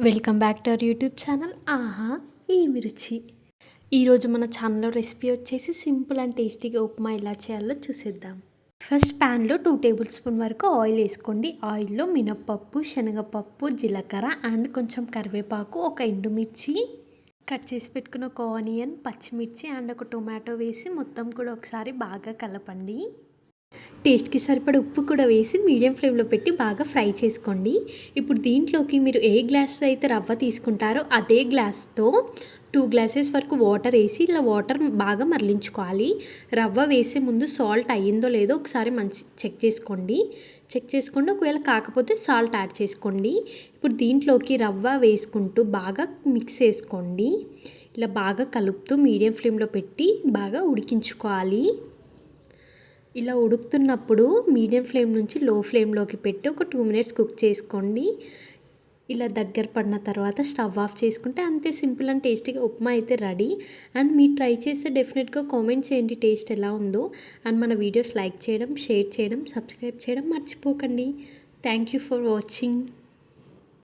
Welcome back to our YouTube channel ఆహా ఏమి రుచి. ఈరోజు మన ఛానల్లో రెసిపీ వచ్చేసి సింపుల్ అండ్ టేస్టీగా ఉప్మా ఎలా చేయాలో చూసేద్దాం. ఫస్ట్ ప్యాన్లో 2 టేబుల్ స్పూన్ వరకు ఆయిల్ వేసుకోండి. ఆయిల్లో మినప్పప్పు, శనగపప్పు, జీలకర్ర అండ్ కొంచెం కరివేపాకు, ఒక ఎండుమిర్చి, కట్ చేసి పెట్టుకున్న ఒక ఆనియన్, పచ్చిమిర్చి అండ్ ఒక టొమాటో వేసి మొత్తం కూడా ఒకసారి బాగా కలపండి. టేస్ట్కి సరిపడ ఉప్పు కూడా వేసి మీడియం ఫ్లేమ్లో పెట్టి బాగా ఫ్రై చేసుకోండి. ఇప్పుడు దీంట్లోకి మీరు ఏ గ్లాస్తో అయితే రవ్వ తీసుకుంటారో అదే గ్లాస్తో 2 గ్లాసెస్ వరకు వాటర్ వేసి ఇలా వాటర్ బాగా మరలించుకోవాలి. రవ్వ వేసే ముందు సాల్ట్ అయ్యిందో లేదో ఒకసారి చెక్ చేసుకోండి. ఒకవేళ కాకపోతే సాల్ట్ యాడ్ చేసుకోండి. ఇప్పుడు దీంట్లోకి రవ్వ వేసుకుంటూ బాగా మిక్స్ చేసుకోండి. ఇలా బాగా కలుపుతూ మీడియం ఫ్లేమ్లో పెట్టి బాగా ఉడికించుకోవాలి. ఇలా ఉడుకుతున్నప్పుడు మీడియం ఫ్లేమ్ నుంచి లో ఫ్లేమ్లోకి పెట్టి ఒక 2 మినిట్స్ కుక్ చేసుకోండి. ఇలా దగ్గర పడిన తర్వాత స్టవ్ ఆఫ్ చేసుకుంటే అంతే, సింపుల్ అండ్ టేస్టీగా ఉప్మా అయితే రెడీ. అండ్ మీరు ట్రై చేస్తే డెఫినెట్గా కామెంట్ చేయండి టేస్ట్ ఎలా ఉందో. అండ్ మన వీడియోస్ లైక్ చేయడం, షేర్ చేయడం, సబ్స్క్రైబ్ చేయడం మర్చిపోకండి. Thank you for watching.